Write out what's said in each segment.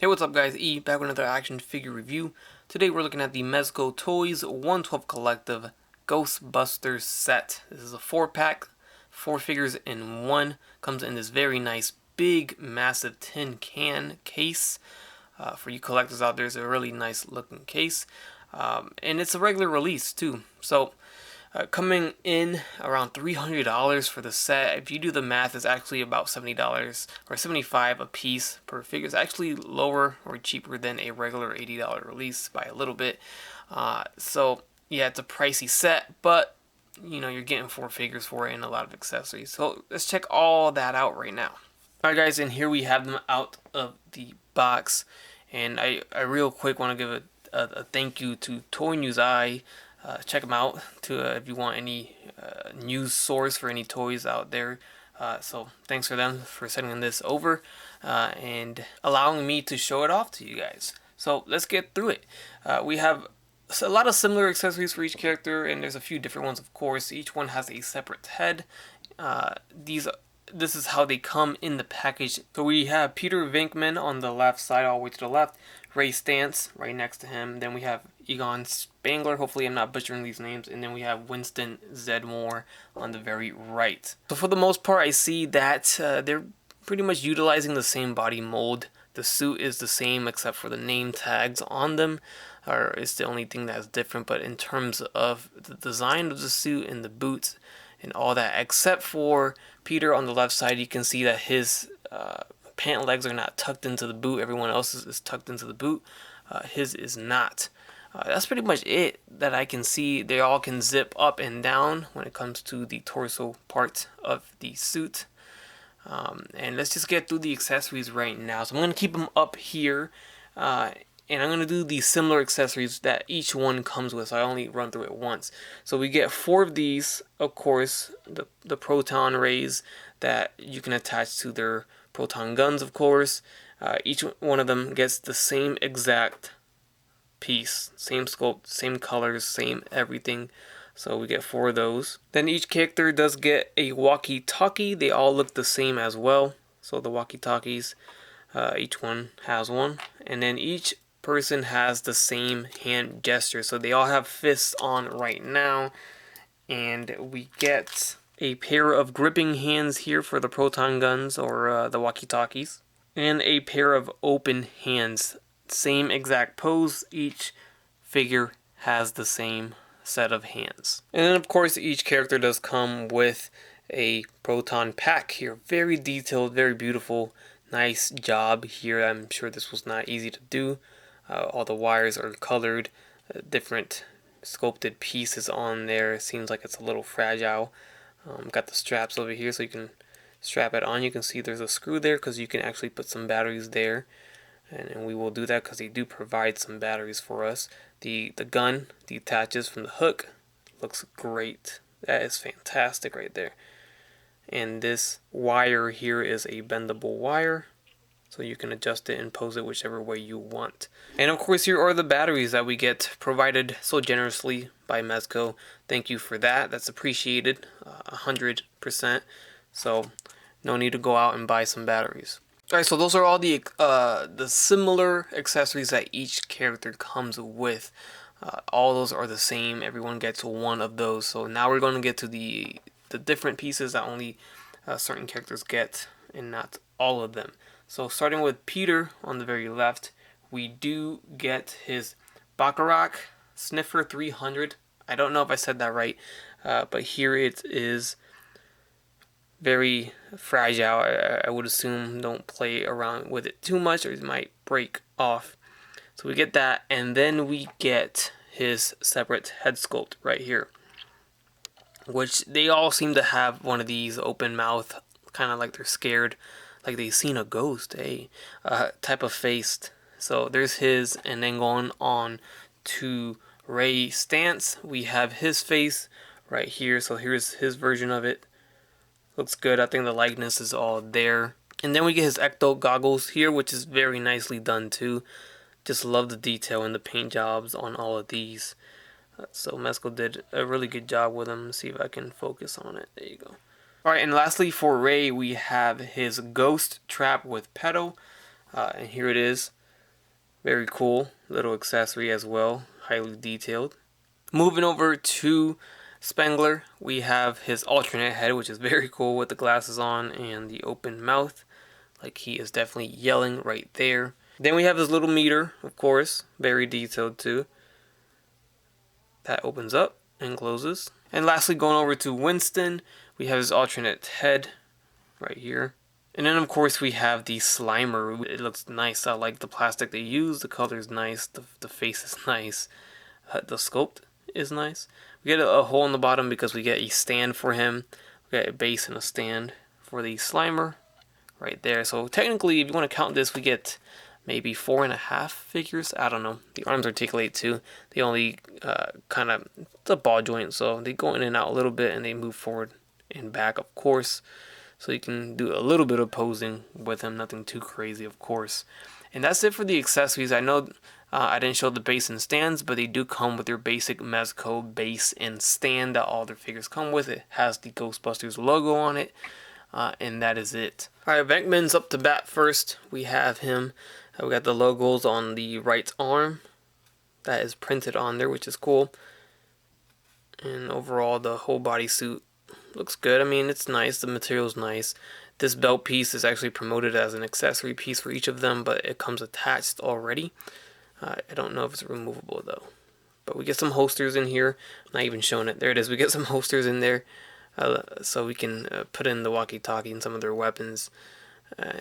Hey, what's up guys, E back with another action figure review. Today we're looking at the Mezco Toys 112 Collective Ghostbusters set. This is a 4-pack, 4 figures in one. Comes in this very nice, big, massive tin can case. For you collectors out there, it's a really nice looking case. And it's a regular release too. So coming in around $300 for the set. If you do the math, it's actually about $70 or $75 a piece per figure. It's actually lower or cheaper than a regular $80 release by a little bit. So yeah, it's a pricey set, but you know, you're getting 4 figures for it and a lot of accessories. So let's check all that out right now. Alright guys, and here we have them out of the box. And I real quick want to give a thank you to Toy News Eye. Check them out if you want any news source for any toys out there. So thanks for them for sending this over and allowing me to show it off to you guys. So let's get through it. We have a lot of similar accessories for each character, and there's a few different ones, of course. Each one has a separate head. This is how they come in the package. So we have Peter Venkman on the left side, all the way to the left. Ray Stantz right next to him. Then we have Egon Spangler. Hopefully I'm not butchering these names. And then we have Winston Zedmore on the very right. So for the most part, I see that they're pretty much utilizing the same body mold. The suit is the same except for the name tags on them. Or it's the only thing that's different. But in terms of the design of the suit and the boots and all that, except for Peter on the left side, you can see that his pant legs are not tucked into the boot. Everyone else's is tucked into the boot. His is not. That's pretty much it that I can see. They all can zip up and down when it comes to the torso part of the suit. And let's just get through the accessories right now. So I'm going to keep them up here. And I'm going to do the similar accessories that each one comes with. So I only run through it once. So we get 4 of these, of course, the proton rays that you can attach to their proton guns, of course. Each one of them gets the same exact piece. Same sculpt, same colors, same everything. So we get 4 of those. Then each character does get a walkie-talkie. They all look the same as well. So the walkie-talkies, each one has one. And then each person has the same hand gesture, so they all have fists on right now. And we get a pair of gripping hands here for the proton guns or the walkie-talkies, and a pair of open hands. Same exact pose. Each figure has the same set of hands. And then of course each character does come with a proton pack here. Very detailed, very beautiful, nice job here. I'm sure this was not easy to do. All the wires are colored, different sculpted pieces on there. It seems like it's a little fragile. Got the straps over here so you can strap it on. You can see there's a screw there because you can actually put some batteries there. And we will do that because they do provide some batteries for us. The gun detaches from the hook. Looks great. That is fantastic right there. And this wire here is a bendable wire, so you can adjust it and pose it whichever way you want. And of course, here are the batteries that we get provided so generously by Mezco. Thank you for that. That's appreciated 100%. So no need to go out and buy some batteries. Alright, so those are all the similar accessories that each character comes with. All those are the same. Everyone gets one of those. So now we're going to get to the different pieces that only certain characters get, and not all of them. So starting with Peter on the very left, we do get his Bacharach Sniffer 300. I don't know if I said that right, but here it is. Very fragile. I would assume don't play around with it too much or it might break off. So we get that, and then we get his separate head sculpt right here, which they all seem to have one of these open mouth, kind of like they're scared, like they've seen a ghost, type of face. So there's his, and then going on to Ray Stantz, we have his face right here. So here's his version of it. Looks good. I think the likeness is all there. And then we get his ecto goggles here, which is very nicely done too. Just love the detail and the paint jobs on all of these. So Mezco did a really good job with them. Let's see if I can focus on it. There you go. Alright, and lastly for Ray, we have his ghost trap with pedo. And here it is. Very cool little accessory as well, highly detailed. Moving over to Spengler, we have his alternate head, which is very cool with the glasses on and the open mouth. Like he is definitely yelling right there. Then we have his little meter, of course, very detailed too. That opens up and closes. And lastly, going over to Winston, we have his alternate head right here. And then of course we have the Slimer. It looks nice. I like the plastic they use. The color is nice. The face is nice. The sculpt is nice. We get a hole in the bottom because we get a stand for him. We got a base and a stand for the Slimer right there. So technically, if you want to count this, we get maybe 4.5 figures. I don't know. The arms articulate too. They only kind of, it's a ball joint, so they go in and out a little bit and they move forward and back, of course. So you can do a little bit of posing with them, nothing too crazy, of course. And that's it for the accessories. I know I didn't show the base and stands, but they do come with their basic Mezco base and stand that all their figures come with. It has the Ghostbusters logo on it, and that is it. Alright, Venkman's up to bat first. We have him. We got the logos on the right arm. That is printed on there, which is cool. And overall, the whole bodysuit looks good. I mean, it's nice. The material's nice. This belt piece is actually promoted as an accessory piece for each of them, but it comes attached already. I don't know if it's removable though. But we get some holsters in here. I'm not even showing it. There it is. We get some holsters in there so we can put in the walkie-talkie and some of their weapons.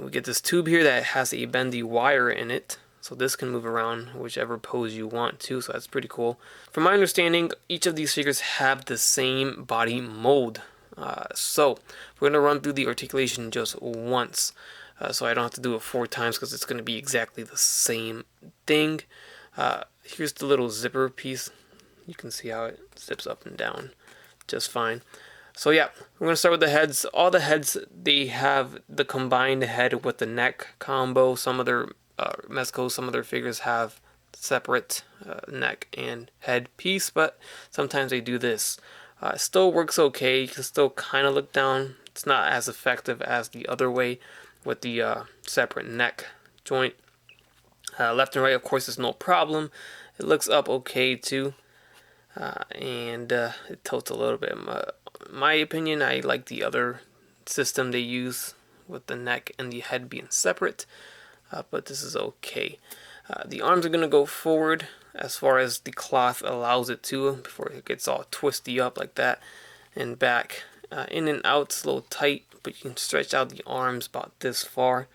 We get this tube here that has a bendy wire in it. So this can move around whichever pose you want to, so that's pretty cool. From my understanding, each of these figures have the same body mold. So we're going to run through the articulation just once. So I don't have to do it 4 times because it's going to be exactly the same thing. Here's the little zipper piece. You can see how it zips up and down just fine. So yeah, we're going to start with the heads. All the heads, they have the combined head with the neck combo. Some of their Mezco, some of their figures have separate neck and head piece, but sometimes they do this. It still works okay. You can still kind of look down. It's not as effective as the other way with the separate neck joint. Left and right, of course, is no problem. It looks up okay too, and it tilts a little bit. In my opinion, I like the other system they use with the neck and the head being separate, but this is okay. The arms are going to go forward as far as the cloth allows it to before it gets all twisty up like that, and back. In and out, it's a little tight, but you can stretch out the arms about this far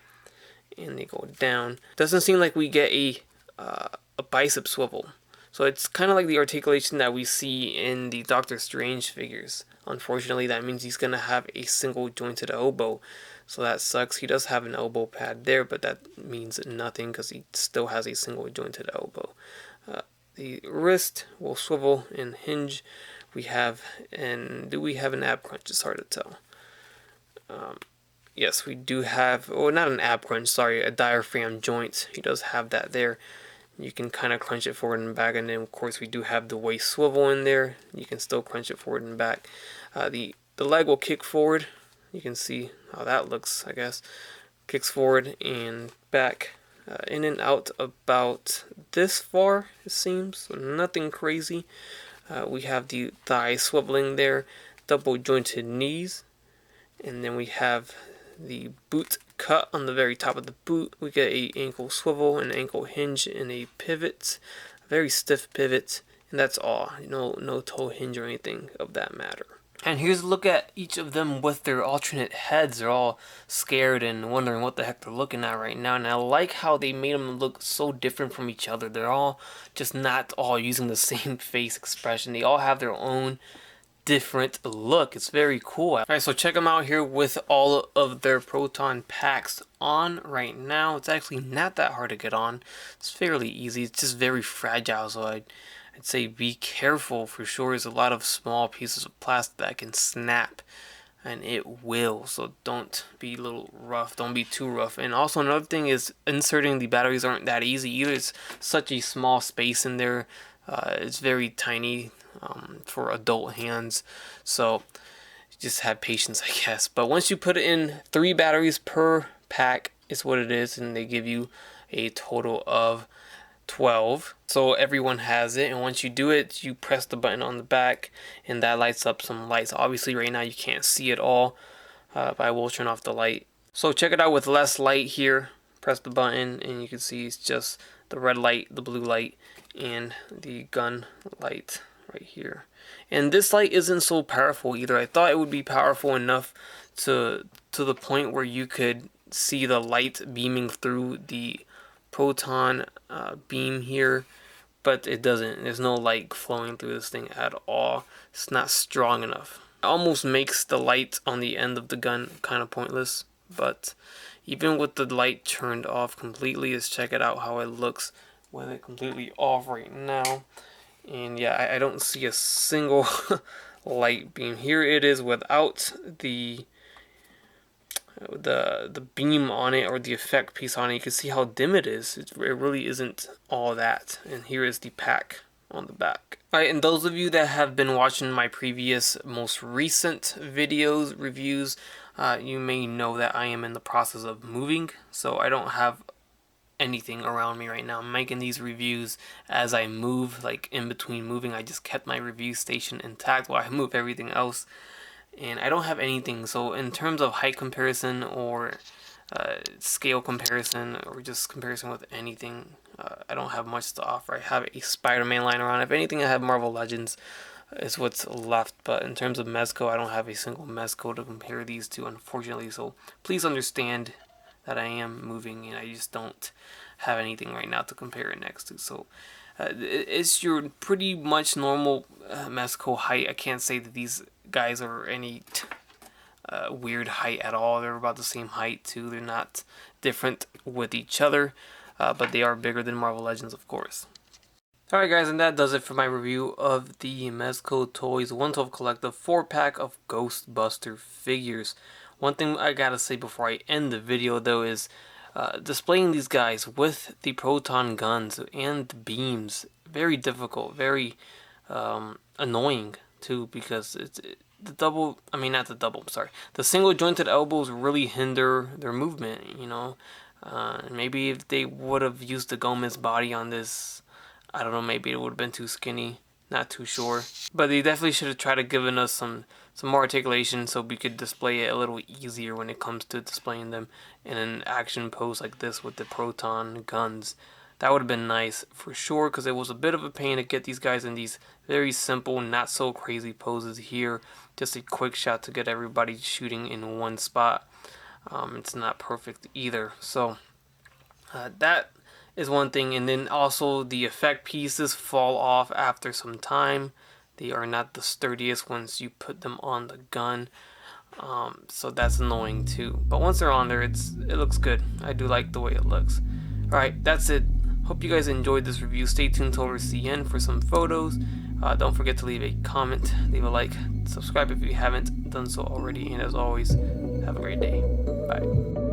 and they go down. Doesn't seem like we get a bicep swivel, so it's kind of like the articulation that we see in the Doctor Strange figures. Unfortunately, that means he's gonna have a single jointed elbow, so that sucks. He does have an elbow pad there, but that means nothing because he still has a single jointed elbow. The wrist will swivel and hinge. We have, and do we have an ab crunch? It's hard to tell. Yes, we do have, oh, not an ab crunch, sorry, a diaphragm joint. He does have that there. You can kind of crunch it forward and back, and then of course we do have the waist swivel in there. You can still crunch it forward and back. The leg will kick forward. You can see how that looks, I guess. Kicks forward and back, in and out about this far, it seems. So nothing crazy. We have the thigh swiveling there, double jointed knees, and then we have the boot cut on the very top of the boot. We get a ankle swivel, an ankle hinge, and a pivot, a very stiff pivot, and that's all. No toe hinge or anything of that matter. And here's a look at each of them with their alternate heads. They're all scared and wondering what the heck they're looking at right now. And I like how they made them look so different from each other. They're all just not all using the same face expression. They all have their own different look. It's very cool. Alright, so check them out here with all of their Proton Packs on right now. It's actually not that hard to get on. It's fairly easy. It's just very fragile, so I'd say be careful for sure. There's a lot of small pieces of plastic that can snap, and it will, so don't be a little rough. Don't be too rough. And also another thing is inserting the batteries aren't that easy either. It's such a small space in there. It's very tiny for adult hands, so just have patience, I guess. But once you put in 3 batteries per pack is what it is, and they give you a total of 12. So everyone has it, and once you do it, you press the button on the back and that lights up some lights. Obviously right now you can't see it all, but I will turn off the light. So check it out with less light here. Press the button and you can see it's just the red light, the blue light, and the gun light right here. And this light isn't so powerful either. I thought it would be powerful enough to the point where you could see the light beaming through the proton beam here, but it doesn't. There's no light flowing through this thing at all. It's not strong enough. It almost makes the light on the end of the gun kind of pointless, but even with the light turned off completely, let's check it out how it looks with it completely off right now. And yeah, I don't see a single light beam. Here it is without the beam on it, or the effect piece on it. You can see how dim it is. It really isn't all that. And here is the pack on the back. Alright, and those of you that have been watching my previous most recent videos, reviews, you may know that I am in the process of moving, so I don't have anything around me right now. I'm making these reviews as I move, like in between moving. I just kept my review station intact while I move everything else, and I don't have anything. So in terms of height comparison or scale comparison or just comparison with anything, I don't have much to offer. I have a Spider-Man line around. If anything, I have Marvel Legends is what's left, but in terms of Mezco, I don't have a single Mezco to compare these to, unfortunately. So please understand that I am moving and I just don't have anything right now to compare it next to. So it's your pretty much normal Mezco height. I can't say that these guys are any weird height at all. They're about the same height too. They're not different with each other, but they are bigger than Marvel Legends, of course. Alright guys, and that does it for my review of the Mezco Toys 112 Collective 4-pack of Ghostbuster figures. One thing I gotta say before I end the video though is displaying these guys with the proton guns and the beams, very difficult, very annoying too, because the single jointed elbows really hinder their movement, you know. Maybe if they would have used the Gomez body on this, I don't know, maybe it would have been too skinny, not too sure. But they definitely should have tried to given us some more articulation so we could display it a little easier when it comes to displaying them in an action pose like this with the proton guns. That would have been nice for sure, because it was a bit of a pain to get these guys in these very simple, not so crazy poses here. Just a quick shot to get everybody shooting in one spot. It's not perfect either. So that is one thing, and then also the effect pieces fall off after some time. They are not the sturdiest once you put them on the gun, so that's annoying too. But once they're on there, it looks good. I do like the way it looks. Alright, that's it. Hope you guys enjoyed this review. Stay tuned towards the end for some photos. Don't forget to leave a comment, leave a like, subscribe if you haven't done so already, and as always, have a great day. Bye.